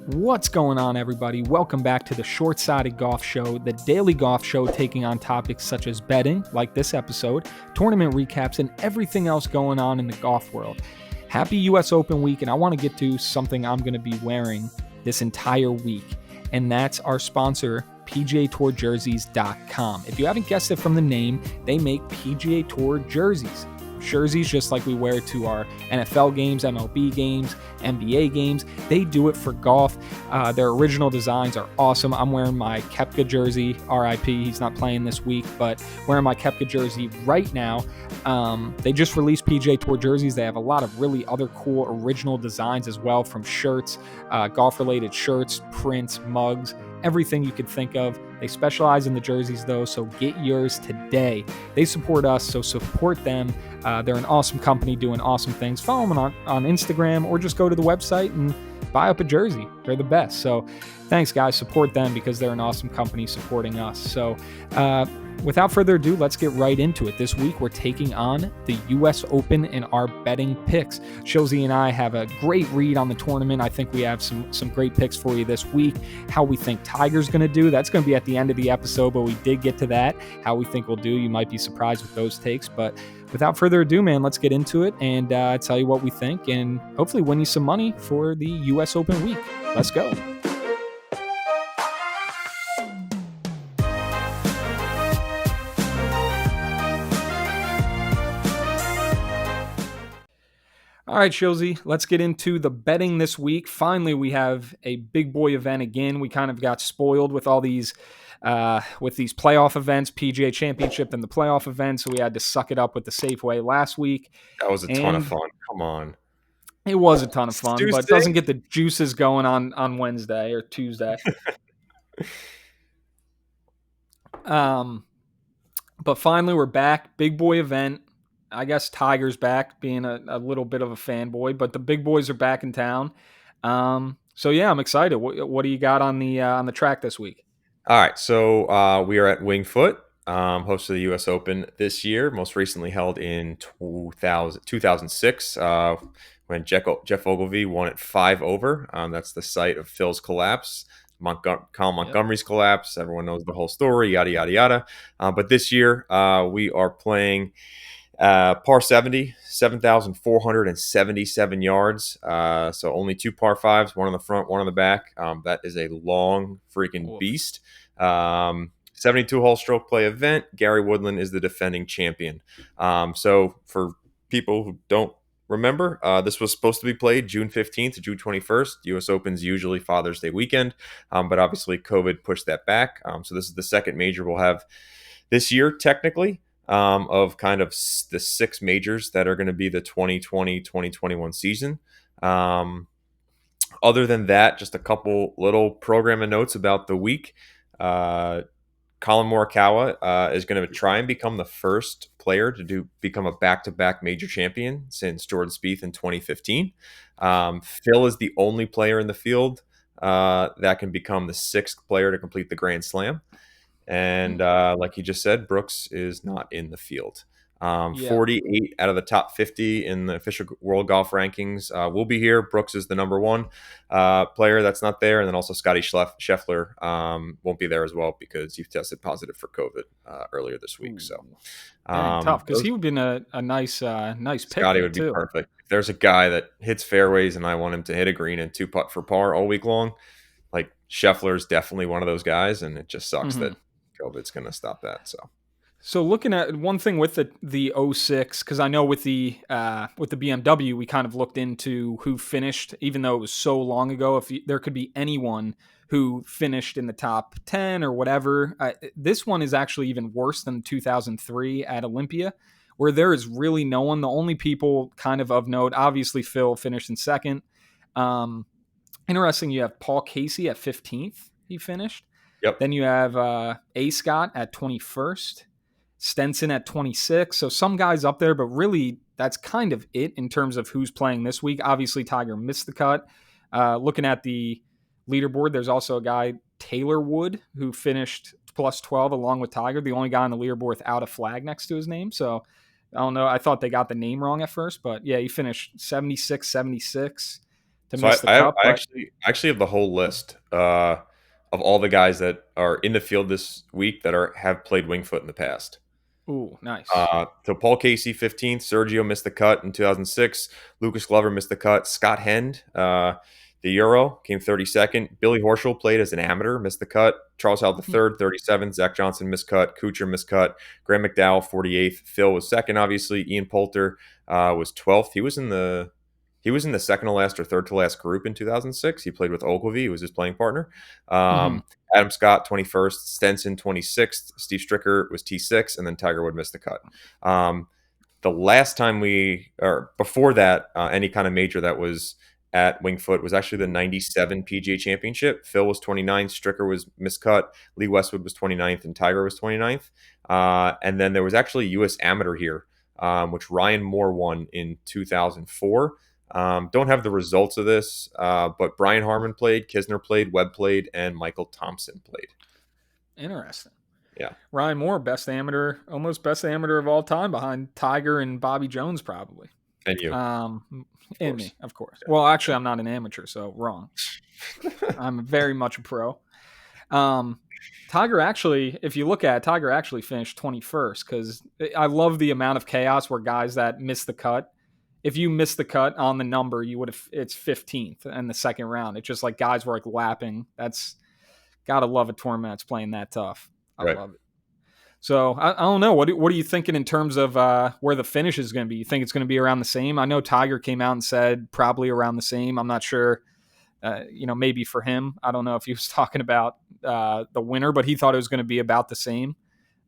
What's going on, everybody? Welcome back to the Short Sided Golf Show, the daily golf show taking on topics such as betting, like this episode, tournament recaps, and everything else going on in the golf world. Happy US Open week, and I want to get to something I'm going to be wearing this entire week, and that's our sponsor, PGATourJerseys.com. If you haven't guessed it from the name, they make PGA Tour jerseys. Jerseys just like we wear to our NFL games, MLB games, NBA games. They do it for golf. Their original designs are awesome. I'm wearing my Koepka jersey, RIP. He's not playing this week, but wearing my Koepka jersey right now. They just released PGA Tour jerseys. They have a lot of really other cool original designs as well, from shirts, golf-related shirts, prints, mugs, everything you could think of. They specialize in the jerseys, though, so get yours today. They support us, so support them. They're an awesome company doing awesome things. Follow them on Instagram, or just go to the website and buy up a jersey. They're the best. So thanks, guys. Support them because they're an awesome company supporting us. So without further ado, let's get right into it. This week, we're taking on the US Open in our betting picks. Shilzy and I have a great read on the tournament. I think we have some great picks for you this week. How we think Tiger's going to do, that's going to be at the end of the episode, but we did get to that. How we think we'll do, you might be surprised with those takes. But without further ado, man, let's get into it and tell you what we think and hopefully win you some money for the US Open week. Let's go. All right, Shilzy, let's get into the betting this week. Finally, we have a big boy event again. We kind of got spoiled with all these playoff events, PGA Championship and the playoff events, so we had to suck it up with the Safeway last week. That was a ton of fun. Come on. It was a ton of fun, but it doesn't get the juices going on Wednesday or Tuesday. But finally, we're back. Big boy event. I guess Tiger's back, being a little bit of a fanboy, but the big boys are back in town. So yeah, I'm excited. What do you got on the track this week? All right, so we are at Winged Foot, host of the U.S. Open this year, most recently held in 2006 when Jeff Ogilvy won it 5 over. That's the site of Phil's collapse. Colin Montgomery's collapse. Everyone knows the whole story, yada, yada, yada. But this year, we are playing par 70, 7,477 yards. So only 2 par 5s, one on the front, one on the back. That is a long freaking beast. 72-hole stroke play event. Gary Woodland is the defending champion. So for people who don't remember, this was supposed to be played June 15th to June 21st. U.S. Open's usually Father's Day weekend, but obviously COVID pushed that back. So this is the second major we'll have this year, technically, of kind of the 6 majors that are going to be the 2020-2021 season. Other than that, just a couple little programming notes about the week. Colin Morikawa is going to try and become the first player to become a back-to-back major champion since Jordan Spieth in 2015. Phil is the only player in the field that can become the 6th player to complete the Grand Slam. And like you just said, Brooks is not in the field. 48 out of the top 50 in the official World Golf Rankings will be here. Brooks is the number 1 player that's not there. And then also Scotty Scheffler won't be there as well because he tested positive for COVID earlier this week. So tough, because he would be a nice pick. Scotty would be perfect. If there's a guy that hits fairways and I want him to hit a green and 2-putt for par all week long, like Scheffler is definitely one of those guys. And it just sucks that COVID's going to stop that. So looking at one thing with the 06, because I know with the BMW, we kind of looked into who finished, even though it was so long ago, if there could be anyone who finished in the top 10 or whatever. This one is actually even worse than 2003 at Olympia, where there is really no one. The only people kind of note, obviously Phil finished in second. Interesting, you have Paul Casey at 15th, he finished. Yep. Then you have A. Scott at 21st. Stenson at 26. So some guys up there, but really that's kind of it in terms of who's playing this week. Obviously, Tiger missed the cut. Looking at the leaderboard, there's also a guy, Taylor Wood, who finished plus 12 along with Tiger, the only guy on the leaderboard without a flag next to his name. So I don't know. I thought they got the name wrong at first, but yeah, he finished 76, 76. to So miss the I have cut. I But actually have the whole list of all the guys that are in the field this week that are have played Winged Foot in the past. ooh, nice. So Paul Casey 15th, Sergio missed the cut in 2006. Lucas Glover missed the cut. Scott Hend, the Euro, came 32nd. Billy Horschel played as an amateur, missed the cut. Charles Howell the Hmm. third, 37th. Zach Johnson missed cut. Kuchar missed cut. Graham McDowell 48th. Phil was second, obviously. Ian Poulter was 12th. He was in the second to last or third to last group in 2006. He played with Ogilvy, who was his playing partner. Hmm. Adam Scott, 21st, Stenson, 26th, Steve Stricker was T6, and then Tiger Wood missed the cut. Um, the last time or before that, any kind of major that was at Winged Foot was actually the 97 PGA Championship. Phil was 29th, Stricker was miscut, Lee Westwood was 29th, and Tiger was 29th. And then there was actually U.S. Amateur here, which Ryan Moore won in 2004. Don't have the results of this, but Brian Harmon played, Kisner played, Webb played, and Michael Thompson played. Interesting. Yeah, Ryan Moore, best amateur, almost best amateur of all time, behind Tiger and Bobby Jones, probably. and you, of And course. me, of course. Well, actually, I'm not an amateur, so wrong. I'm very much a pro. Um, Tiger actually, if you look at it, Tiger actually finished 21st because I love the amount of chaos where guys that miss the cut. If you miss the cut on the number, you would have it's 15th in the second round. It's just like guys were like lapping. That's gotta love a tournament that's playing that tough. I Right. love it. So I don't know. What are you thinking in terms of where the finish is going to be? You think it's going to be around the same? I know Tiger came out and said probably around the same. I'm not sure. Maybe for him, I don't know if he was talking about the winner, but he thought it was going to be about the same.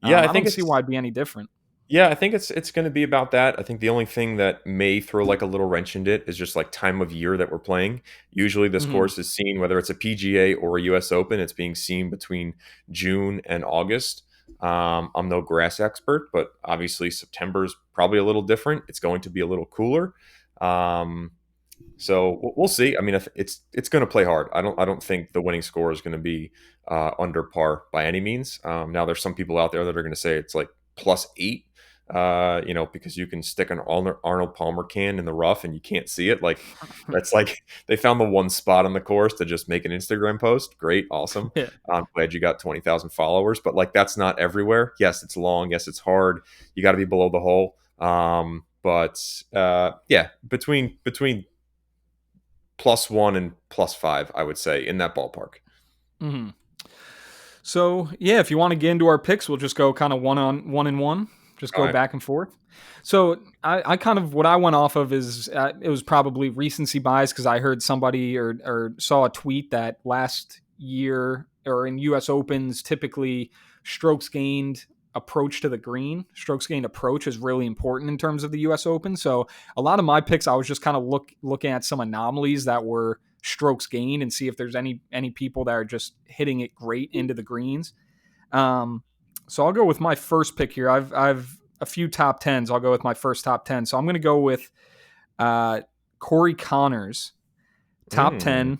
Yeah, I I think don't see it's why it'd be any different. Yeah, I think it's going to be about that. I think the only thing that may throw like a little wrench into it is just like time of year that we're playing. Usually this Hmm. course is seen whether it's a PGA or a US Open, it's being seen between June and August. I'm no grass expert, but obviously September is probably a little different. It's going to be a little cooler. Um, so we'll see. I mean, it's going to play hard. I don't think the winning score is going to be under par by any means. Now there's some people out there that are going to say it's like +8, because you can stick an Arnold Palmer can in the rough and you can't see it. Like that's like they found the one spot on the course to just make an Instagram post. Great, awesome. Yeah. I'm glad you got 20,000 followers, but like that's not everywhere. Yes, it's long. Yes, it's hard. You got to be below the hole. But yeah, between +1 and +5, I would say in that ballpark. Hmm. So yeah, if you want to get into our picks, we'll just go kind of one and one. Just All go right. back and forth. So I kind of what I went off of is it was probably recency bias because I heard somebody or saw a tweet that last year or in U.S. Opens typically strokes gained approach to the green, strokes gained approach is really important in terms of the U.S. Open. So a lot of my picks, I was just kind of looking at some anomalies that were strokes gained and see if there's any people that are just hitting it great into the greens. Um, so I'll go with my first pick here. I've a few top tens. I'll go with my first top 10. So I'm going to go with uh, Corey Connors, top Mm, 10,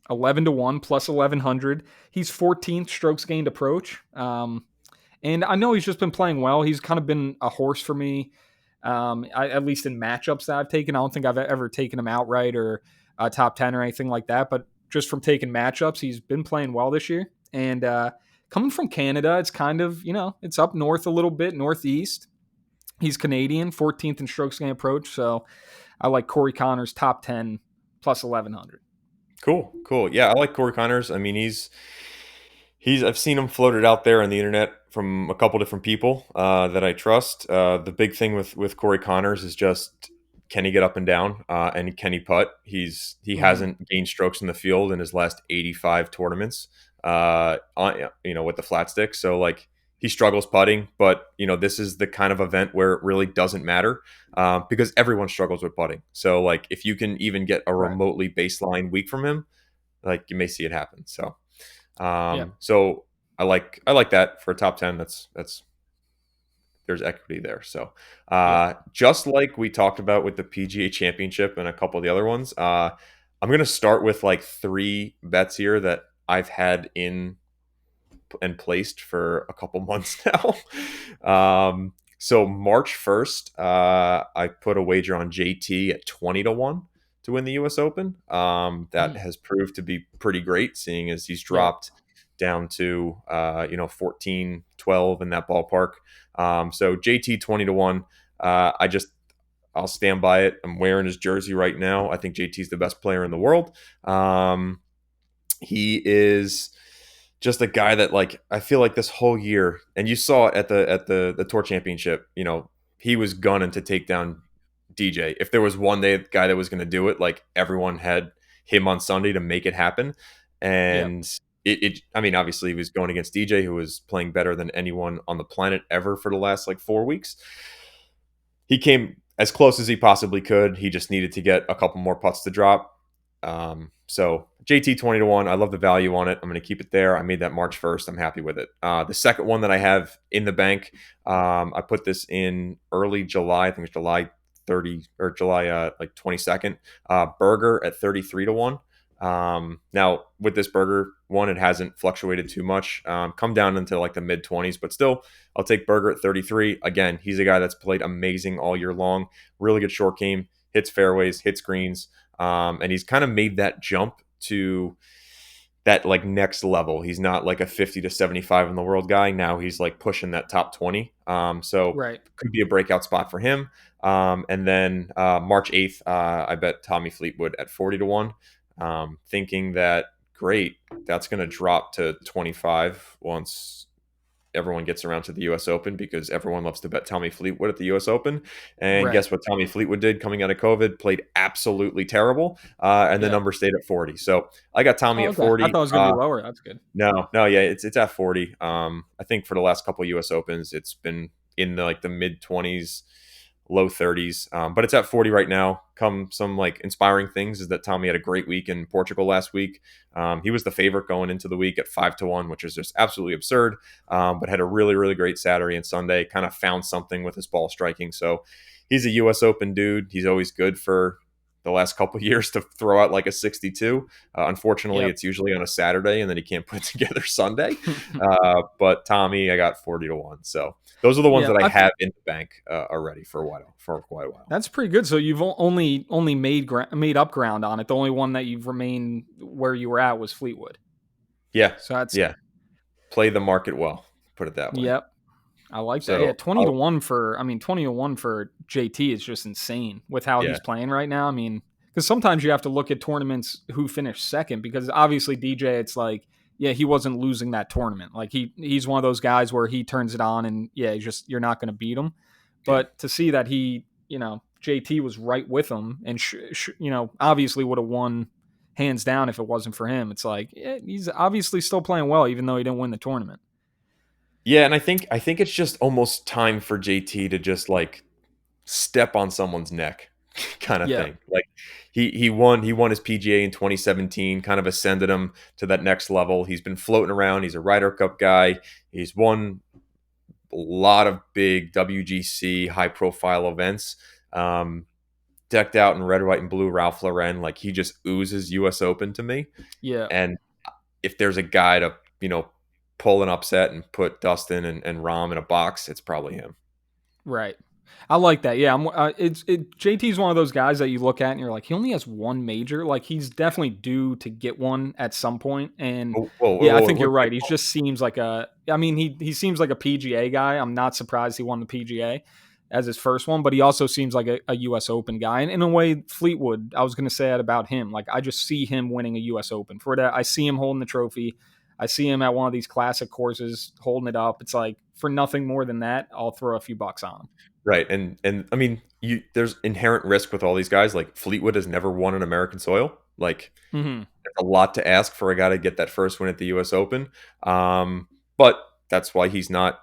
11-1 plus 1100. He's 14th strokes gained approach. And I know he's just been playing well. He's kind of been a horse for me, at least in matchups that I've taken. I don't think I've ever taken him outright or top 10 or anything like that. But just from taking matchups, he's been playing well this year. And coming from Canada, it's kind of, it's up north a little bit, northeast. He's Canadian, 14th in strokes gained approach. So I like Corey Connors top 10 plus 1100. cool. Yeah, I like Corey Connors. I mean, he's I've seen him floated out there on the internet from a couple different people that I trust. The big thing with Corey Connors is just can he get up and down and can he putt? He Mm-hmm. hasn't gained strokes in the field in his last 85 tournaments. With the flat stick. So like he struggles putting, but this is the kind of event where it really doesn't matter because everyone struggles with putting. So like if you can even get a Right. remotely baseline week from him, like you may see it happen. So Yeah. so I like that for a top 10. That's there's equity there. So Yeah. just like we talked about with the PGA Championship and a couple of the other ones, I'm gonna start with like three bets here that I've had in and placed for a couple months now. So March 1st, I put a wager on JT at 20-1 to win the U.S. Open. That Hmm. has proved to be pretty great, seeing as he's Yep. dropped down to 14, 12 in that ballpark. So JT 20 to 1. I'll stand by it. I'm wearing his jersey right now. I think JT's the best player in the world. He is just a guy that, like, I feel like this whole year, and you saw it at the tour championship, he was gunning to take down DJ. If there was one guy that was going to do it, like, everyone had him on Sunday to make it happen. Yep. And I mean, obviously he was going against DJ, who was playing better than anyone on the planet ever for the last like 4 weeks. He came as close as he possibly could. He just needed to get a couple more putts to drop. So JT 20 to 1. I love the value on it. I'm going to keep it there. I made that March 1st. I'm happy with it. The second one that I have in the bank, I put this in early July. I think it's July 30 or July 22nd. Burger at 33 to 1. Now with this Burger one, it hasn't fluctuated too much. Come down into like the mid 20s, but still, I'll take Burger at 33. Again, he's a guy that's played amazing all year long. Really good short game, hits fairways, hits greens, and he's kind of made that jump to that like next level. He's not like a 50 to 75 in the world guy. Now he's like pushing that top 20. So Right. could be a breakout spot for him. And then March 8th, I bet Tommy Fleetwood at 40 to 1. Thinking that, great, that's going to drop to 25 once everyone gets around to the U.S. Open, because everyone loves to bet Tommy Fleetwood at the U.S. Open. And Right. guess what Tommy Fleetwood did coming out of COVID? Played absolutely terrible, and the Yep. number stayed at 40. So I got Tommy Oh, at okay. I 40. thought it was gonna be lower. That's good. No, no, yeah, it's at 40. I think for the last couple of U.S. Opens, it's been in the mid 20s, low 30s, but it's at 40 right now. Come some like inspiring things is that Tommy had a great week in Portugal last week. He was the favorite going into the week at 5 to 1, which is just absolutely absurd. But had a really, really great Saturday and Sunday. Kind of found something with his ball striking. So he's a U.S. Open dude. He's always good for the last couple of years to throw out like a 62. Unfortunately, Yep. it's usually on a Saturday, and then he can't put it together Sunday. But Tommy, I got 40 to 1. So those are the ones Yeah. that I have in the bank already for quite a while. That's pretty good. So you've only made up ground on it. The only one that you've remained where you were at was Fleetwood. Yeah, So that's yeah. Play the market well. Put it that way. yep. I like that. Yeah, So 20 to 1 for 20 to 1 for JT is just insane with how yeah, he's playing right now. I mean, cuz sometimes you have to look at tournaments who finished second, because obviously DJ, it's like, yeah, he wasn't losing that tournament. Like he's one of those guys where he turns it on and yeah, you're not going to beat him. yeah. But to see that JT was right with him and obviously would have won hands down if it wasn't for him. It's like, yeah, he's obviously still playing well even though he didn't win the tournament. Yeah, and I think it's just almost time for JT to just like step on someone's neck kind of Yeah. thing. Like he won his PGA in 2017, kind of ascended him to that next level. He's been floating around. He's a Ryder Cup guy. He's won a lot of big WGC high profile events. Um, Decked out in red, white, and blue Ralph Lauren. Like, he just oozes US Open to me. Yeah. And if there's a guy to, pull an upset and put Dustin and Rahm in a box, it's probably him. Right. I like that. Yeah, JT's one of those guys that you look at and you're like, he only has one major. Like, he's definitely due to get one at some point. And Whoa, whoa, yeah, I whoa, think whoa, you're right. He just seems like he seems like a PGA guy. I'm not surprised he won the PGA as his first one, but he also seems like a US Open guy. And in a way, Fleetwood, I was going to say that about him. Like, I just see him winning a US Open. For that, I see him holding the trophy. I see him at one of these classic courses holding it up. It's like, for nothing more than that, I'll throw a few bucks on him. Right. And I mean, there's inherent risk with all these guys. Like, Fleetwood has never won on American soil. Like, Mm-hmm. a lot to ask for a guy to get that first win at the US Open. But that's why he's not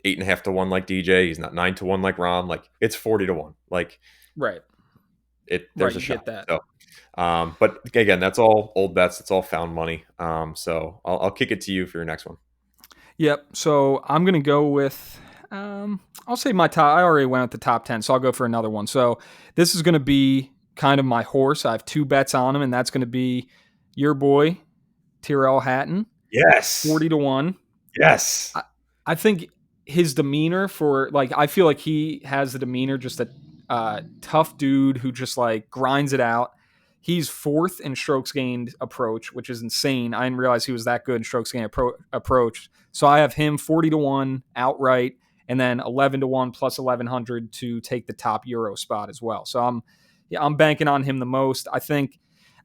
8.5 to 1 like DJ. He's not 9 to 1 like Rahm. Like, it's 40 to 1. Like, Right. there's Right. a You shot. get that. So, but again, that's all old bets. It's all found money. So I'll kick it to you for your next one. Yep. So I'm going to go with, I'll say my top. I already went with the top 10, so I'll go for another one. So this is going to be kind of my horse. I have two bets on him, and that's going to be your boy, Tyrrell Hatton, Yes. 40 to 1. Yes. I think his demeanor I feel like he has the demeanor, just a tough dude who just like grinds it out. He's fourth in strokes gained approach, which is insane. I didn't realize he was that good in strokes gained approach. So I have him 40-1 outright, and then 11-1 plus 1100 to take the top Euro spot as well. So I'm banking on him the most. I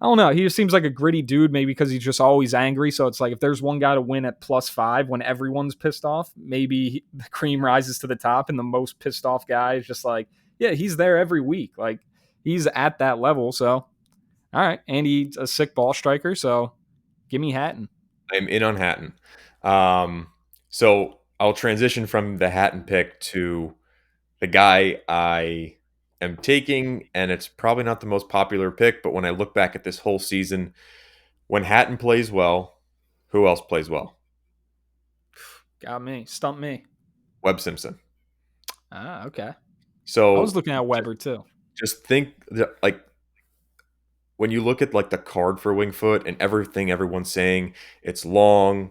don't know. He just seems like a gritty dude, maybe because he's just always angry. So it's like if there's one guy to win at +5 when everyone's pissed off, maybe the cream rises to the top, and the most pissed off guy is just like, yeah, he's there every week. Like he's at that level. So all right, and he's a sick ball striker. So give me Hatton. I'm in on Hatton. So I'll transition from the Hatton pick to the guy I am taking, and it's probably not the most popular pick, but when I look back at this whole season, when Hatton plays well, who else plays well? Got me. Stump me. Webb Simpson. Ah, okay. I was So looking at Weber too. just think that, like, when you look at like the card for Winged Foot and everything everyone's saying, it's long,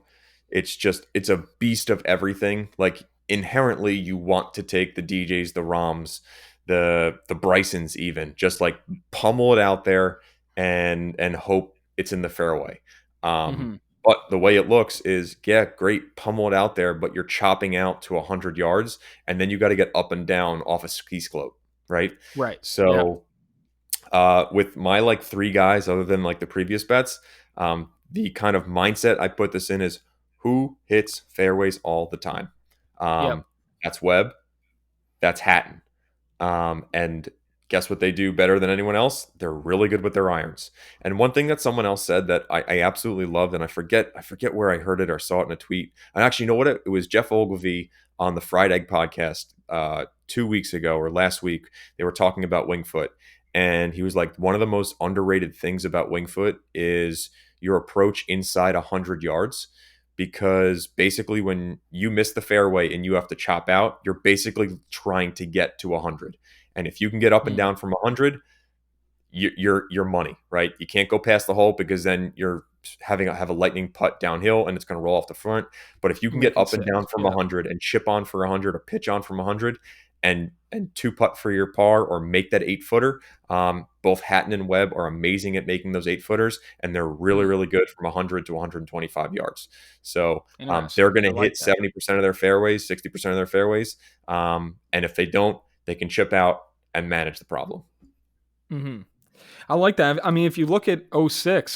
it's a beast of everything. Like inherently you want to take the DJs, the Roms, the Brysons, even just like pummel it out there and hope it's in the fairway. Um Mm-hmm. but the way it looks is, yeah, great, pummel it out there, but you're chopping out to 100 yards, and then you got to get up and down off a ski slope, right? Right. Yeah. So with my like three guys, other than like the previous bets, the kind of mindset I put this in is who hits fairways all the time. Yep. Um, that's Webb, that's Hatton, and guess what they do better than anyone else? They're really good with their irons. And one thing that someone else said that I absolutely loved, and I forget where I heard it or saw it in a tweet. And actually, you know what? It was Jeff Ogilvy on the Fried Egg podcast 2 weeks ago or last week. They were talking about Winged Foot, and he was like, one of the most underrated things about Winged Foot is your approach inside 100 yards. Because basically, when you miss the fairway and you have to chop out, you're basically trying to get to 100. And if you can get up and Mm. down from 100, you're money, right? You can't go past the hole because then you're have a lightning putt downhill and it's going to roll off the front. But if you can get Make it up and safe. down from Yep. 100 and chip on for 100 or pitch on from 100 and two putt for your par or make that 8 footer, both Hatton and Webb are amazing at making those 8 footers, and they're really Mm. really good from 100 to 125 yards. So they're Interesting. going I to hit like that. 70% of their fairways, 60% of their fairways, and if they don't, they can chip out and manage the problem. Mm-hmm. I like that. I mean, if you look at '06,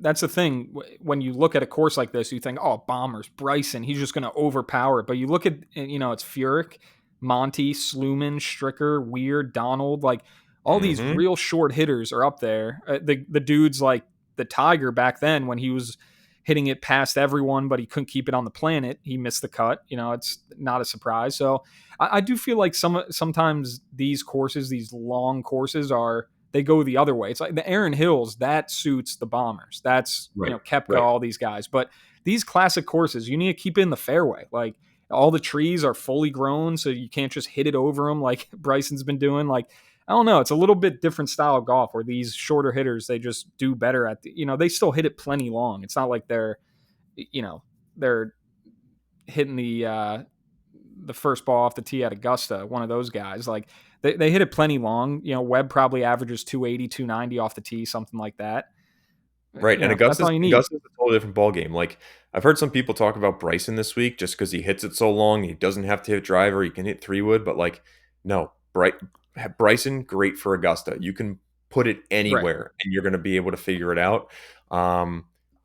that's the thing. When you look at a course like this, you think, oh, Bombers, Bryson, he's just going to overpower it. But you look at, it's Furyk, Monty, Sluman, Stricker, Weird, Donald, like all these Hmm. real short hitters are up there. The dudes like the Tiger back then when he was hitting it past everyone, but he couldn't keep it on the planet. He missed the cut. It's not a surprise. So I do feel like sometimes these courses, these long courses, they go the other way. It's like the Aaron Hills, that suits the Bombers. That's, Right, Kepka, right. all these guys. But these classic courses, you need to keep it in the fairway. Like all the trees are fully grown, so you can't just hit it over them like Bryson's been doing. Like, I don't know. It's a little bit different style of golf where these shorter hitters, they just do better they still hit it plenty long. It's not like you know, they're hitting the first ball off the tee at Augusta, one of those guys. Like they hit it plenty long. Webb probably averages 280, 290 off the tee, something like that. Right, and That's all you need. Augusta's a totally different ball game. Like I've heard some people talk about Bryson this week just because he hits it so long. He doesn't have to hit driver. He can hit 3 wood, but like no, Bryson great for Augusta. You can put it Right. anywhere, and you're going to be able to figure it out.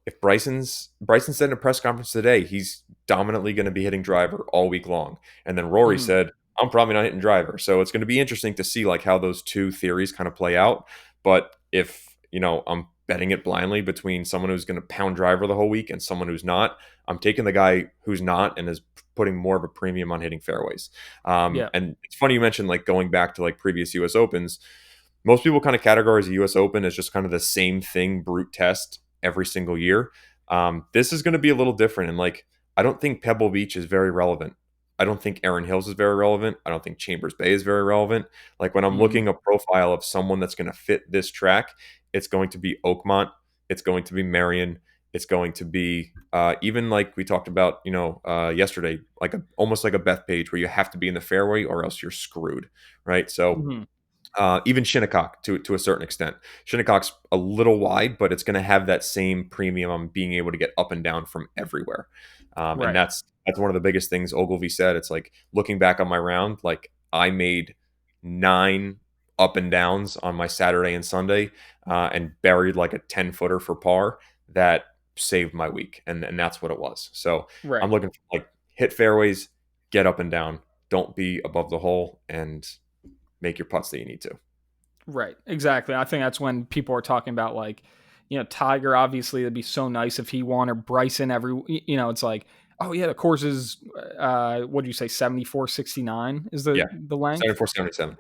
If Bryson said in a press conference today, he's dominantly going to be hitting driver all week long, and then Rory Mhm. said, "I'm probably not hitting driver." So it's going to be interesting to see like how those two theories kind of play out. But if I'm betting it blindly between someone who's going to pound driver the whole week and someone who's not, I'm taking the guy who's not and is putting more of a premium on hitting fairways. Yeah. And it's funny you mentioned like going back to like previous U.S. Opens. Most people kind of categorize the U.S. Open as just kind of the same thing, brute test every single year. This is going to be a little different, and like I don't think Pebble Beach is very relevant. I don't think Erin Hills is very relevant. I don't think Chambers Bay is very relevant. Like when I'm Mhm. looking a profile of someone that's going to fit this track, it's going to be Oakmont. It's going to be Marion. It's going to be even like we talked about, yesterday, like almost like a Beth Page where you have to be in the fairway or else you're screwed, right? So Mhm. Even Shinnecock to a certain extent. Shinnecock's a little wide, but it's going to have that same premium on being able to get up and down from everywhere. And Right. that's one of the biggest things Ogilvy said. It's like looking back on my round, like I made 9 up and downs on my Saturday and Sunday, and buried like a 10-footer for par that saved my week, and that's what it was. So I'm Right. looking for like hit fairways, get up and down, don't be above the hole, and make your putts that you need to. Right. Exactly. I think that's when people are talking about like, Tiger. Obviously, it'd be so nice if he won, or Bryson. It's like, oh yeah, the course is. What do you say? 74-69 is the Yeah, the length. 74-77.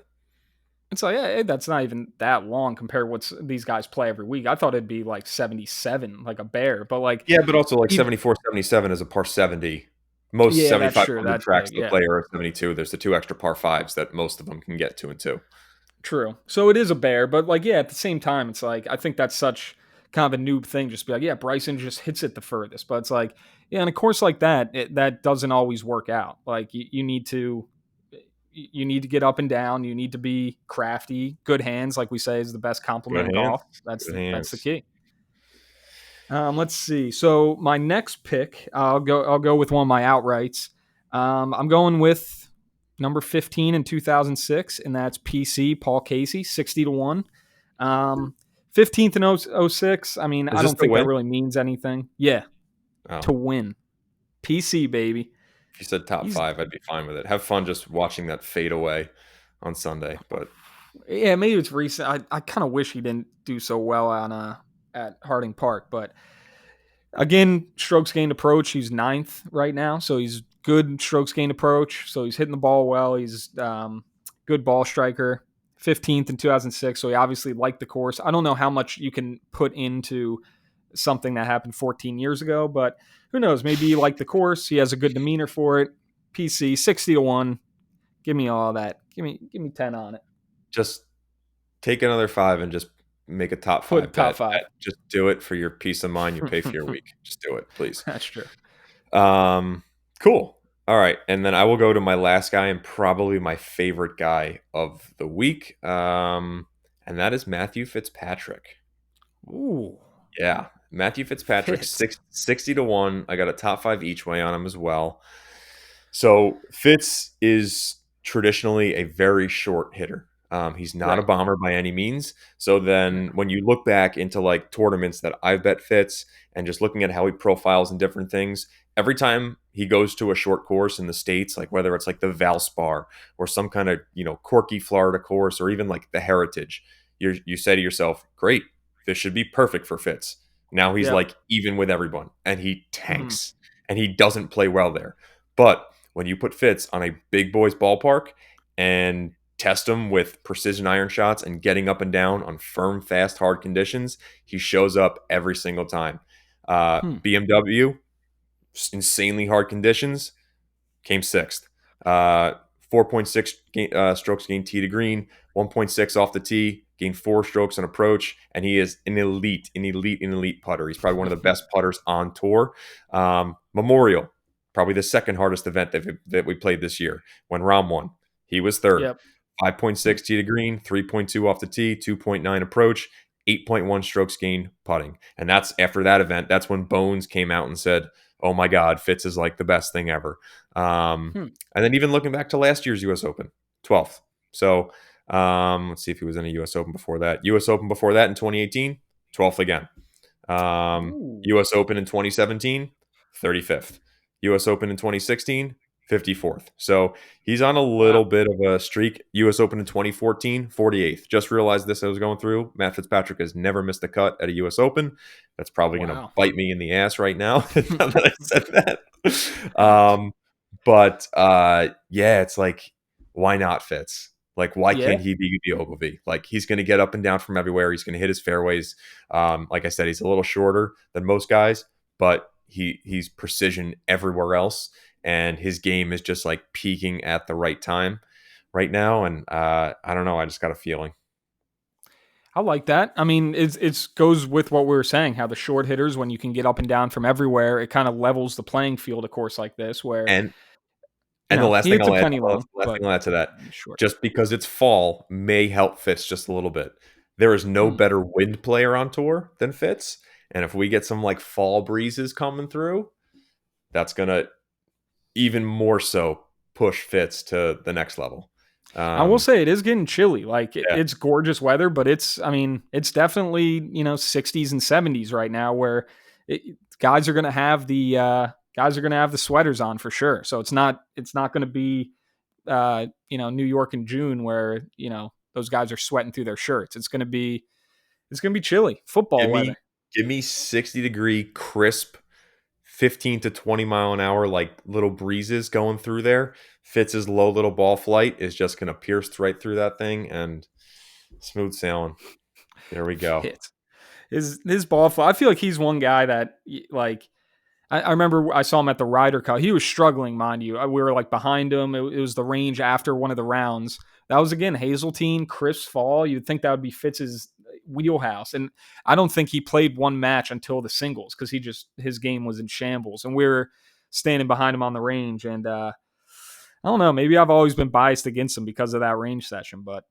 It's like, yeah, that's not even that long compared to what these guys play every week. I thought it'd be like 77, like a bear. But like, Yeah, but also like even 74-77 is a par 70. Most yeah, that's true. 7,500 That's tracks big. to the Yeah. player are 72. There's the 2 extra par 5s that most of them can get 2 and 2. True. So it is a bear, but like, yeah, at the same time, it's like I think that's such kind of a noob thing. Just be like, yeah, Bryson just hits it the furthest, but it's like, yeah, in a course like that, that doesn't always work out. Like you need to get up and down. You need to be crafty. Good hands, like we say, is the best compliment Good in hands. golf. That's Good the hands. key. Let's see. So my next pick, I'll go with one of my outrights. I'm going with number 15 in 2006, and that's PC Paul Casey, 60-1. 15th in 06. I mean, Is I this don't the think that win? really means anything. Yeah, Oh, to win. PC baby. if you said top He's 5, I'd be fine with it. Have fun just watching that fade away on Sunday. But Yeah, maybe it's recent. I kind of wish he didn't do so well on at Harding Park, but again, strokes gained approach. He's ninth right now, so he's good strokes gained approach. So he's hitting the ball well. He's good ball striker. 15th in 2006, so he obviously liked the course. I don't know how much you can put into something that happened 14 years ago, but who knows? Maybe he liked the course. He has a good demeanor for it. PC 60-1. Give me all that. Give me 10 on it. just take another 5 and just make a top Put 5 top bet. five. Just do it for your peace of mind. You pay for your week. Just do it, please. That's true. Um, cool. All right, and then I will go to my last guy and probably my favorite guy of the week, and that is Matthew Fitzpatrick. Ooh, Yeah, Matthew Fitzpatrick, Fitz. 60-1. I got a top 5 each way on him as well. So Fitz is traditionally a very short hitter. He's not a Right. bomber by any means. So Yeah. then when you look back into like tournaments that I've bet Fitz and just looking at how he profiles and different things, every time he goes to a short course in the States, like whether it's like the Valspar or some kind of, quirky Florida course or even like the Heritage, you say to yourself, great, this should be perfect for Fitz. Now he's Yeah. like even with everyone and he Mhm. tanks and he doesn't play well there. But when you put Fitz on a big boys ballpark and test him with precision iron shots and getting up and down on firm, fast, hard conditions, he shows up every single time. Hmm. BMW, insanely hard conditions, came sixth. 4.6 strokes gained tee to green, 1.6 off the tee, gained 4 strokes on approach, and he is an elite putter. He's probably one of the best putters on tour. Memorial, probably the second hardest event that we played this year. When Rahm won, he was third. Yep. 5.6 tee to green, 3.2 off the tee, 2.9 approach, 8.1 strokes gained putting. And that's after that event. That's when Bones came out and said, oh my God, Fitz is like the best thing ever. Hmm. And then even looking back to last year's U.S. Open, 12th. So let's see if he was in a U.S. Open before that. U.S. Open before that in 2018, 12th again. Ooh. U.S. Open in 2017, 35th. U.S. Open in 2016, 54th. So he's on a little Wow. bit of a streak. U.S. Open in 2014, 48th. Just realized this I was going through. Matt Fitzpatrick has never missed a cut at a U.S. Open. That's probably going to Wow. bite me in the ass right now, now that I said that. But yeah, it's like, why not Fitz? Like, why Yeah. can't he be the Ogilvy? Like, he's going to get up and down from everywhere. He's going to hit his fairways. Like I said, he's a little shorter than most guys, but he's precision everywhere else, and his game is just like peaking at the right time right now. And I don't know. I just got a feeling. I like that. I mean, it's goes with what we were saying. How the short hitters, when you can get up and down from everywhere, it kind of levels the playing field. A course like this, where And And the he last thing hits a I'll add, penny long, but to that, short. just because it's fall may help Fitz just a little bit. There is no Mm. better wind player on tour than Fitz, and if we get some like fall breezes coming through, that's gonna even more so push Fitz to the next level. I will Um, say it is getting chilly. Like yeah, it's gorgeous weather, but I mean, it's definitely 60s and 70s right now, where guys are gonna have the sweaters on for sure. So it's not gonna be New York in June where those guys are sweating through their shirts. It's gonna be chilly give football me weather. 60-degree crisp 15 to 20 mile an hour, like little breezes going through there. Fitz's low little ball flight is just going to pierce right through that thing and smooth sailing. There we go. Hit his ball fly. I feel like he's one guy that like I remember I saw him at the Ryder Cup. He was struggling, mind you. We were like behind him. It was the range after one of the rounds. That was again Hazeltine, Chris Fall. You'd think that would be Fitz's wheelhouse, and I don't think he played one match until the singles because his game was in shambles, and we were standing behind him on the range. And I don't know. Maybe I've always been biased against him because of that range session, but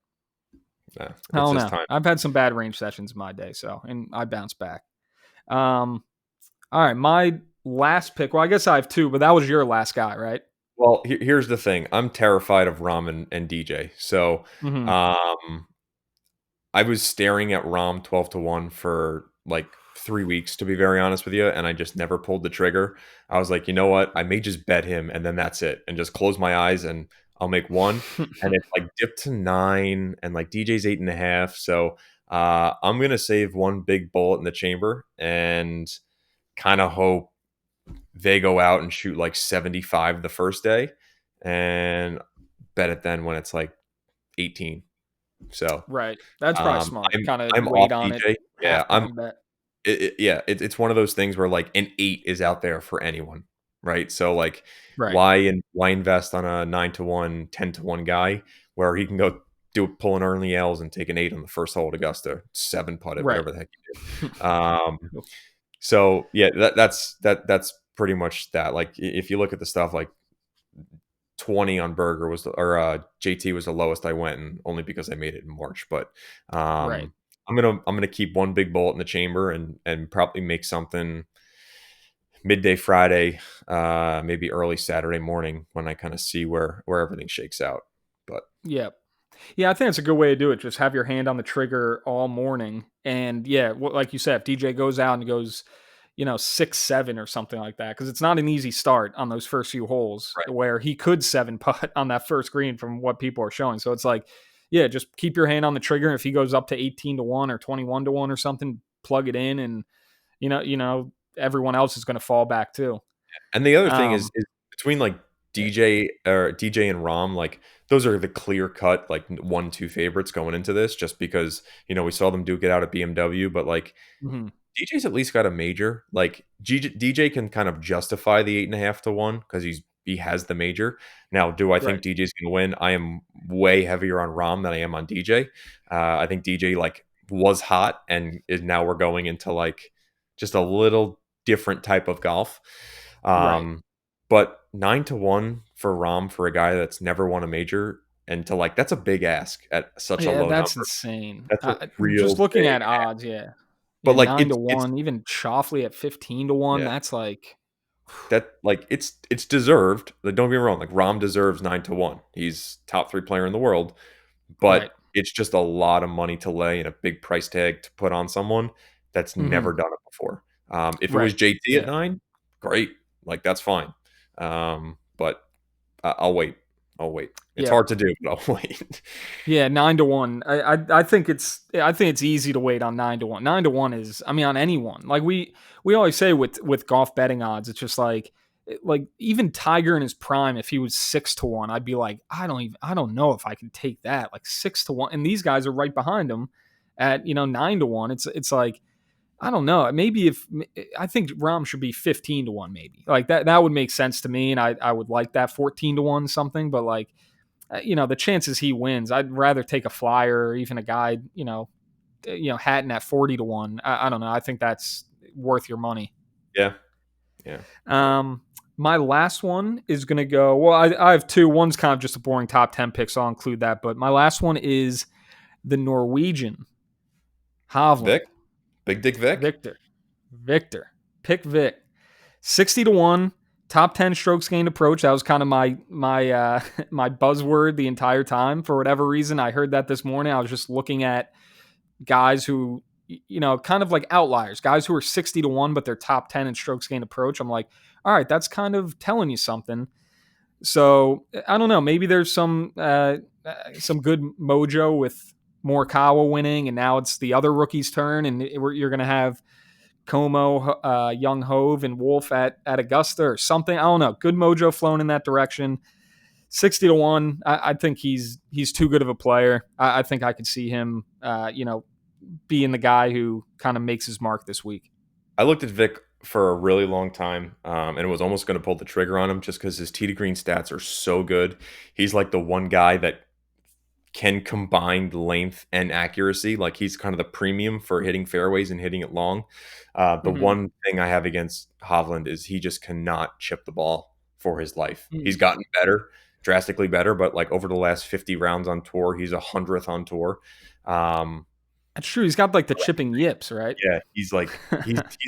Yeah, I it's don't his know. time. I've had some bad range sessions in my day, and I bounced back. Um, all right, my last pick. Well, I guess I have two, but that was your last guy, right? Well, here's the thing. I'm terrified of Rom and DJ. So Mm-hmm. um, I was staring at Rom 12 to 1 for like 3 weeks, to be very honest with you, and I just never pulled the trigger. I was like, you know what? I may just bet him, and then that's it, and just close my eyes, and I'll make one. And it like dipped to 9, and like DJ's 8.5. So I'm gonna save one big bullet in the chamber and kind of hope they go out and shoot like 75 the first day, and bet it then when it's like 18. So Right. That's probably smart. I'm Kind of off wait on it, DJ. Yeah, halftime bet. it's one of those things where like an 8 is out there for anyone, right? So like Right. why invest on a 9 to 1, 10 to 1 guy where he can go pull an early L's and take an 8 on the first hole at Augusta, 7 putt it, Right. whatever the heck you do. So yeah, that's pretty much that. Like if you look at the stuff like 20 on Burger JT was the lowest I went, and only because I made it in March. But Right. I'm gonna keep one big bullet in the chamber and probably make something midday Friday, maybe early Saturday morning when I kind of see where everything shakes out. But Yeah. Yeah, I think it's a good way to do it. Just have your hand on the trigger all morning. And yeah, like you said, if DJ goes out and goes, 6-7 or something like that, because it's not an easy start on those first few holes right, where he could 7 putt on that first green from what people are showing. So it's like, yeah, just keep your hand on the trigger. If he goes up to 18 to 1 or 21 to 1 or something, plug it in, and everyone else is going to fall back too. and the other thing Um, is between like yeah. DJ and Rom, like those are the clear cut like 1-2 favorites going into this, just because we saw them duke it out at BMW, but like Mhm. DJ's at least got a major. Like DJ can kind of justify the 8.5 to 1 because he has the major. Now, do I think Right. DJ's going to win? I am way heavier on Rom than I am on DJ. I think DJ like was hot and is now we're going into like just a little different type of golf. Right. But 9 to 1 for Rom for a guy that's never won a major, and to like that's a big ask at such a Yeah, low that's number. insane. That's a Just real looking big at odds, yeah. but Yeah, like 9 to it's 1, even Shoffley at 15 to 1, yeah. that's like That like it's deserved. Like, don't get me wrong. Like Rom deserves 9 to 1. He's top 3 player in the world, right. but it's just a lot of money to lay and a big price tag to put on someone that's never Mhm. done it before. If it was Right. JT at Yeah. 9, great. Like that's fine. But I'll wait. I'll wait. It's Yep. hard to do, but I'll wait. Yeah, 9 to 1. I think it's easy to wait on 9 to 1. 9 to 1 is, I mean, on anyone. Like we always say with golf betting odds, it's just like even Tiger in his prime, if he was 6 to 1, I'd be like, I don't know if I can take that. Like 6 to 1, and these guys are right behind him at 9 to 1. It's like, I don't know. Maybe if I think Rom should be 15 to 1, maybe like that would make sense to me, and I would like that 14 to 1 something. But like, the chances he wins, I'd rather take a flyer or even a guy, Hatton at 40 to 1. I don't know. I think that's worth your money. Yeah. Yeah. Um, My last one is going to go. Well, I have two. One's kind of just a boring top 10 pick, so I'll include that. But my last one is the Norwegian Hovland. Vic, Big Dick Vic. Victor. Pick Vic. 60-1, top 10 strokes gained approach. That was kind of my my buzzword the entire time. For whatever reason, I heard that this morning. I was just looking at guys who, kind of like outliers, guys who are 60-1, but they're top 10 in strokes gained approach. I'm like, all right, that's kind of telling you something. So I don't know. Maybe there's some good mojo with Morikawa winning, and now it's the other rookie's turn, and you're going to have Como, Young Hove, and Wolf at Augusta or something. I don't know. Good mojo flowing in that direction. 60-1. I think he's too good of a player. I think I could see him, being the guy who kind of makes his mark this week. I looked at Vic for a really long time, and was almost going to pull the trigger on him just because his tee to green stats are so good. He's like the one guy that can combine length and accuracy. Like he's kind of the premium for hitting fairways and hitting it long. The one thing I have against Hovland is he just cannot chip the ball for his life. He's gotten better, drastically better, but like over the last 50 rounds on tour, he's 100th on tour. That's true. He's got like the chipping yips, right? Yeah, he's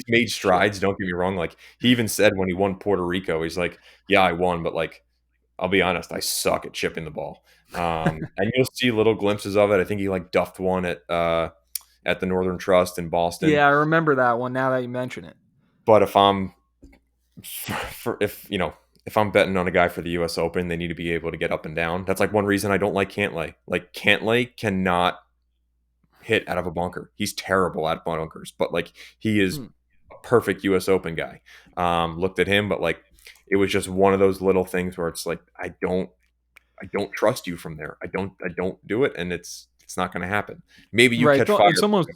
made strides. Don't get me wrong. Like he even said when he won Puerto Rico, he's like, "Yeah, I won, but like, I'll be honest, I suck at chipping the ball." And you'll see little glimpses of it. I think he like duffed one at the Northern Trust in Boston. Yeah, I remember that one. Now that you mention it. But if I'm if I'm betting on a guy for the U.S. Open, they need to be able to get up and down. That's like one reason I don't like Cantlay. Like Cantlay cannot hit out of a bunker. He's terrible at bunkers, but like he is a perfect US Open guy. Looked at him, but like it was just one of those little things where it's like I don't trust you from there. I don't do it, and it's not going to happen. Maybe you catch fire. It's almost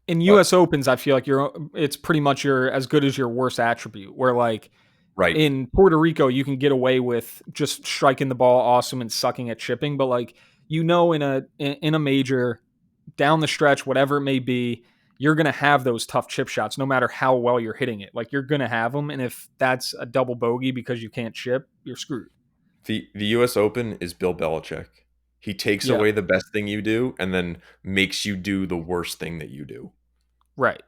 in US Opens. I feel like it's pretty much your as good as your worst attribute. Where like in Puerto Rico, you can get away with just striking the ball awesome and sucking at chipping, but like in a major, down the stretch, whatever it may be, you're going to have those tough chip shots no matter how well you're hitting it. Like you're going to have them. And if that's a double bogey because you can't chip, you're screwed. The US Open is Bill Belichick. He takes away the best thing you do and then makes you do the worst thing that you do. Right.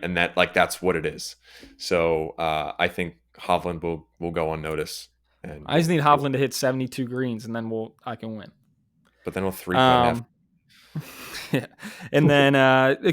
And that's what it is. So I think Hovland will go unnoticed. And I just need Hovland to hit 72 greens and then I can win. But then he'll 3-putt. Yeah. And then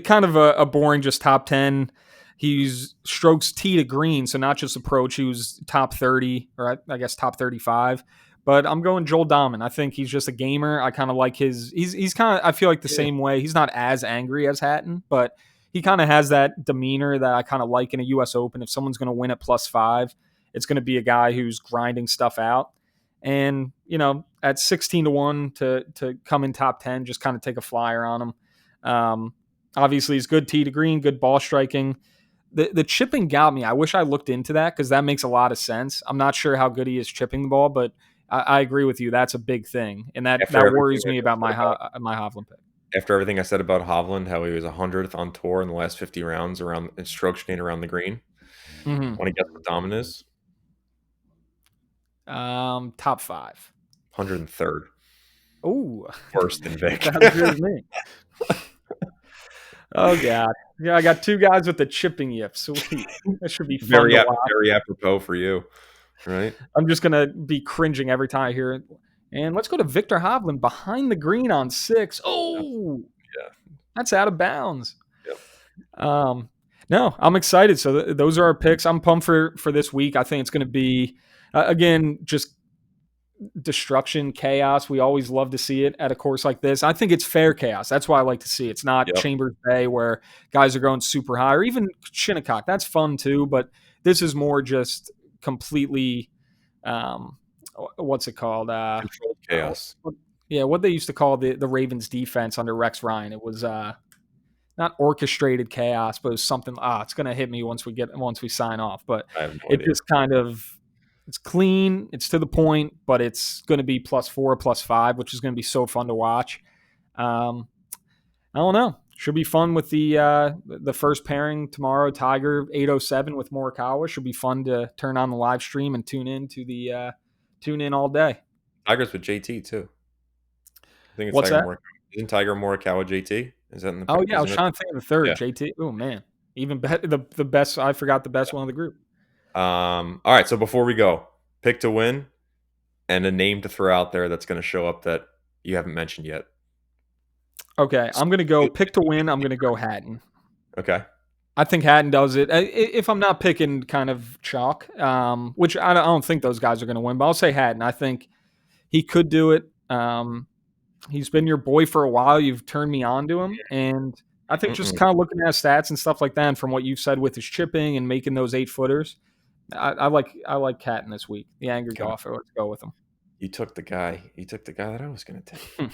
kind of a boring just top 10. He's strokes tee to green, so not just approach. He was top 30, or I guess top 35. But I'm going Joel Dahmen. I think he's just a gamer. I kind of like his. He's kind of. I feel like the same way. He's not as angry as Hatton, but he kind of has that demeanor that I kind of like in a U.S. Open. If someone's going to win at +5, it's going to be a guy who's grinding stuff out. And, at 16-1 to come in top 10, just kind of take a flyer on him. Obviously, he's good tee to green, good ball striking. The chipping got me. I wish I looked into that because that makes a lot of sense. I'm not sure how good he is chipping the ball, but I agree with you. That's a big thing. And that worries me about my Hovland pick. After everything I said about Hovland, how he was 100th on tour in the last 50 rounds in strokes gained around the green. Want to guess what Dahmen is? Top 5. 103rd. Ooh. Worse than Vic. That's good as me. Oh, God. Yeah, I got two guys with the chipping yips. Sweet. That should be fun very apropos for you, right? I'm just going to be cringing every time I hear it. And let's go to Victor Hovland behind the green on 6. Oh, yeah. That's out of bounds. Yep. No, I'm excited. So those are our picks. I'm pumped for this week. I think it's going to be, again, just destruction, chaos. We always love to see it at a course like this. I think it's fair chaos. That's why I like to see it. It's not Chambers Bay where guys are going super high, or even Shinnecock. That's fun too, but this is more just completely, what's it called? Controlled chaos. What they used to call the Ravens defense under Rex Ryan. It was not orchestrated chaos, but it was something. It's going to hit me once we sign off. But it just kind of. It's clean. It's to the point, but it's going to be +4, +5, which is going to be so fun to watch. I don't know. Should be fun with the first pairing tomorrow. Tiger 8:07 with Morikawa. Should be fun to turn on the live stream and tune in all day. Tigers with JT too. I think it's What's Tiger that? Morikawa. Isn't Tiger Morikawa JT? Is that in the? Oh yeah, I was Isn't it? trying to think of the third Yeah. JT. Oh man, even the best. I forgot the best one of the group. All right. So before we go, pick to win and a name to throw out there that's going to show up that you haven't mentioned yet. Okay, I'm gonna go pick to win. I'm gonna go Hatton. Okay. I think Hatton does it. If I'm not picking kind of chalk, which I don't think those guys are going to win, but I'll say Hatton. I think he could do it. He's been your boy for a while. You've turned me on to him, and I think just kind of looking at his stats and stuff like that, and from what you've said with his chipping and making those 8-footers, I like Hatton this week. The angry golfer. Let's go with him. You took the guy. You took the guy that I was going to take.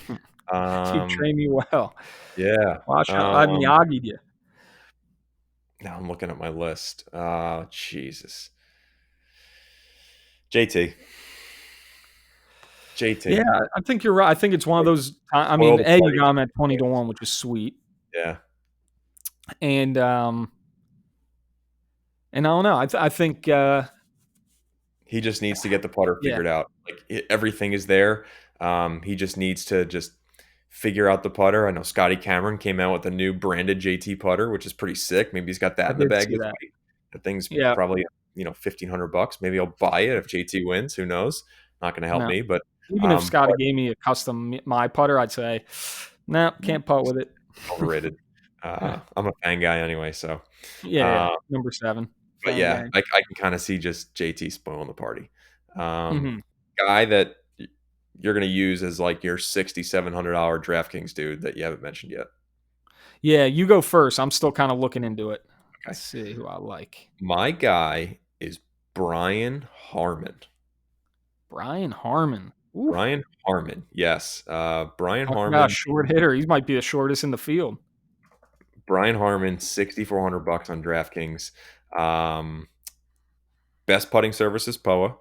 You trained me well. Yeah. Watch how I Miyagi'd you. Now I'm looking at my list. Jesus. JT. Yeah, I think you're right. I think it's one of those. I mean, you got him at 20-1, which is sweet. Yeah. And I don't know. I think he just needs to get the putter figured out. Like everything is there. He just needs to figure out the putter. I know Scotty Cameron came out with a new branded JT putter, which is pretty sick. Maybe he's got that in the bag this week. The thing's probably $1,500. Maybe I'll buy it if JT wins. Who knows? Not going to help me, but even if Scotty gave me a custom my putter, I'd say, no, can't putt with it. Overrated. I'm a fan guy anyway, so number 7. But yeah, I can kind of see just JT spoiling the party. Guy that you're going to use as like your $6,700 DraftKings dude that you haven't mentioned yet. Yeah, you go first. I'm still kind of looking into it. Okay. Let's see who I like. My guy is Brian Harman. Brian Harman. Ooh. Brian Harman, yes. Brian Harman. Short hitter. He might be the shortest in the field. Brian Harman, $6,400 on DraftKings. Best putting service is POA.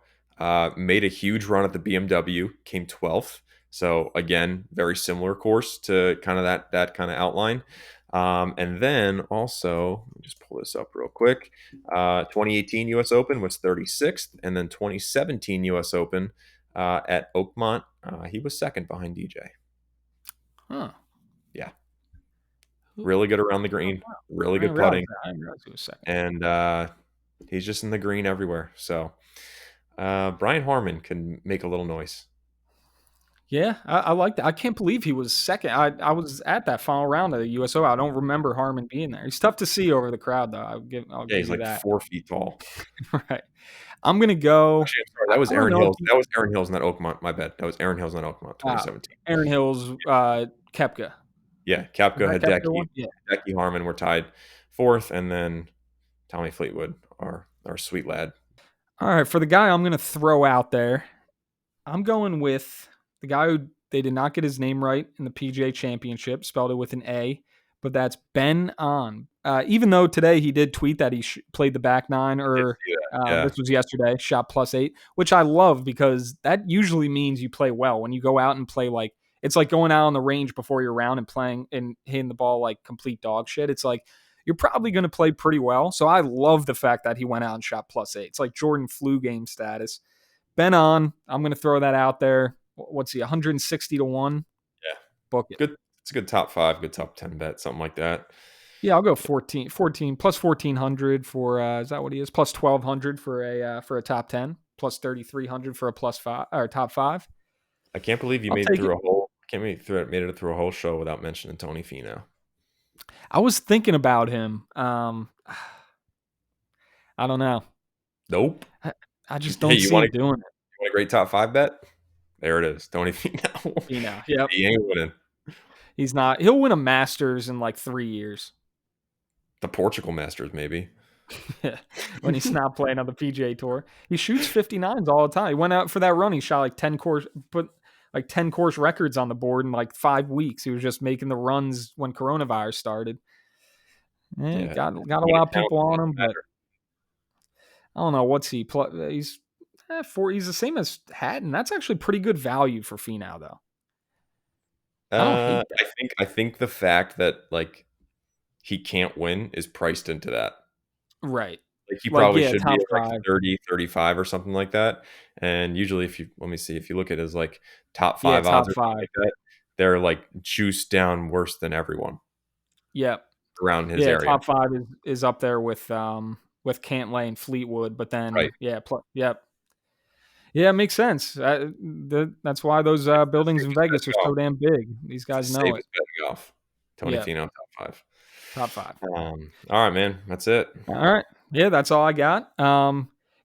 Made a huge run at the BMW, came 12th. So again, very similar course to kind of that kind of outline. And then also, let me just pull this up real quick. 2018 U.S. Open was 36th, and then 2017 U.S. Open at Oakmont, he was second behind DJ. Huh. Yeah. Really good around the green. Really good putting. And he's just in the green everywhere. So Brian Harman can make a little noise. Yeah, I like that. I can't believe he was second. I was at that final round of the USO. I don't remember Harman being there. He's tough to see over the crowd, though. I'll give he's you like that. 4 feet tall. Right. I'm gonna go. Actually, sorry, that was Aaron Hills. That was Aaron Hills, not Oakmont. My bad. That was Aaron Hills, not Oakmont. 2017. Aaron Hills, Koepka. Yeah, Koepka, Hideki, Hideki, Harman were tied 4th, and then Tommy Fleetwood, our sweet lad. All right, for the guy I'm going to throw out there, I'm going with the guy who they did not get his name right in the PGA Championship, spelled it with an A, but that's Ben An. Even though today he did tweet that he played the back nine, or this was yesterday, shot +8, which I love because that usually means you play well. When you go out and play like, it's like going out on the range before your round and playing and hitting the ball like complete dog shit. It's like you're probably going to play pretty well. So I love the fact that he went out and shot +8. It's like Jordan flu game status. Ben An, I'm going to throw that out there. What's he, 160-1? Yeah. Book it. Good. It's a good top 5, good top 10 bet, something like that. Yeah, I'll go 14 plus 1,400 for is that what he is? Plus 1,200 for a top 10, plus 3,300 for a +5 or top 5. I can't believe you made it through a whole. Can't believe you made it through a whole show without mentioning Tony Finau. I was thinking about him. I don't know. Nope. I just don't see him doing it. You want a great top 5 bet? There it is. Tony Finau. Finau. Yep. He ain't winning. He's not. He'll win a Masters in like 3 years. The Portugal Masters, maybe. When he's not playing on the PGA Tour. He shoots 59s all the time. He went out for that run. He shot like 10 course, put like 10 course records on the board in like 5 weeks. He was just making the runs when coronavirus started. Got a lot of people on him, but I don't know. What's he? He's the same as Hatton. That's actually pretty good value for Finau, though. I think the fact that like he can't win is priced into that. Right. Like he Like, probably yeah, should be top at like 5. 30, 35 or something like that. And usually if you let me see, if you look at his like top Yeah, 5 odds top or something 5. like that, they're like juiced down worse than everyone Yep. around his Yeah, area. top 5 is up there with Cantlay and Fleetwood, but Right. then yeah, yep. Yeah, it makes sense. That's why those The buildings in safest bet Vegas are in golf. so damn big. These It's the guys know it. safest bet in golf. Tony Yeah, Finau, top 5. top 5. All right, man. That's it. All right. Yeah, that's all I got.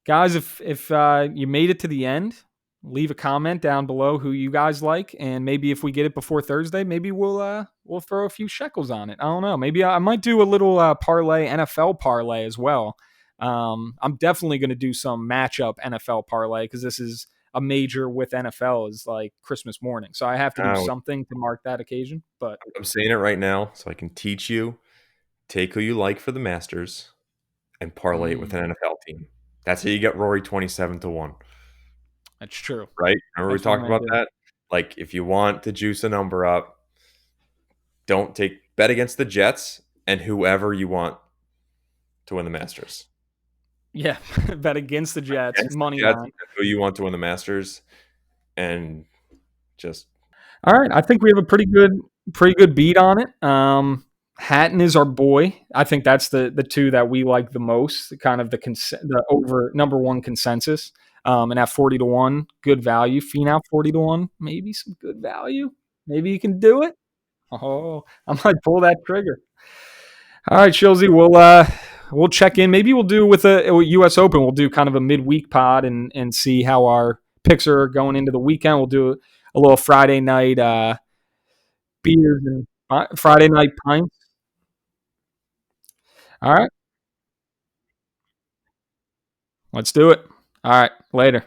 Guys, if you made it to the end, leave a comment down below who you guys like, and maybe if we get it before Thursday, maybe we'll throw a few shekels on it. I don't know. Maybe I might do a little parlay, NFL parlay as well. I'm definitely going to do some matchup NFL parlay because this is a major with NFL is like Christmas morning, so I have to do Now, something to mark that occasion. But I'm saying it right now so I can teach you. Take who you like for the Masters and parlay it with an mm, NFL team. That's how you get Rory 27-1. that's true. Right? Remember we That's what talked I'm going about to do. that? Like, if you want to juice a number up, don't bet against the Jets and whoever you want to win the Masters. Yeah, bet against the Jets, Against the money Jets line. and who you want to win the Masters, and just All right, I think we have a pretty good beat on it. Hatton is our boy. I think that's the two that we like the most. Kind of the over number one consensus. And at 40-1, good value. Finau 40-1, maybe some good value. Maybe you can do it. Oh, I might pull that trigger. All right, Shilzy, we'll check in. Maybe we'll do with a U.S. Open. We'll do kind of a midweek pod and see how our picks are going into the weekend. We'll do a little Friday night beers and Friday night pints. All right, let's do it. All right, later.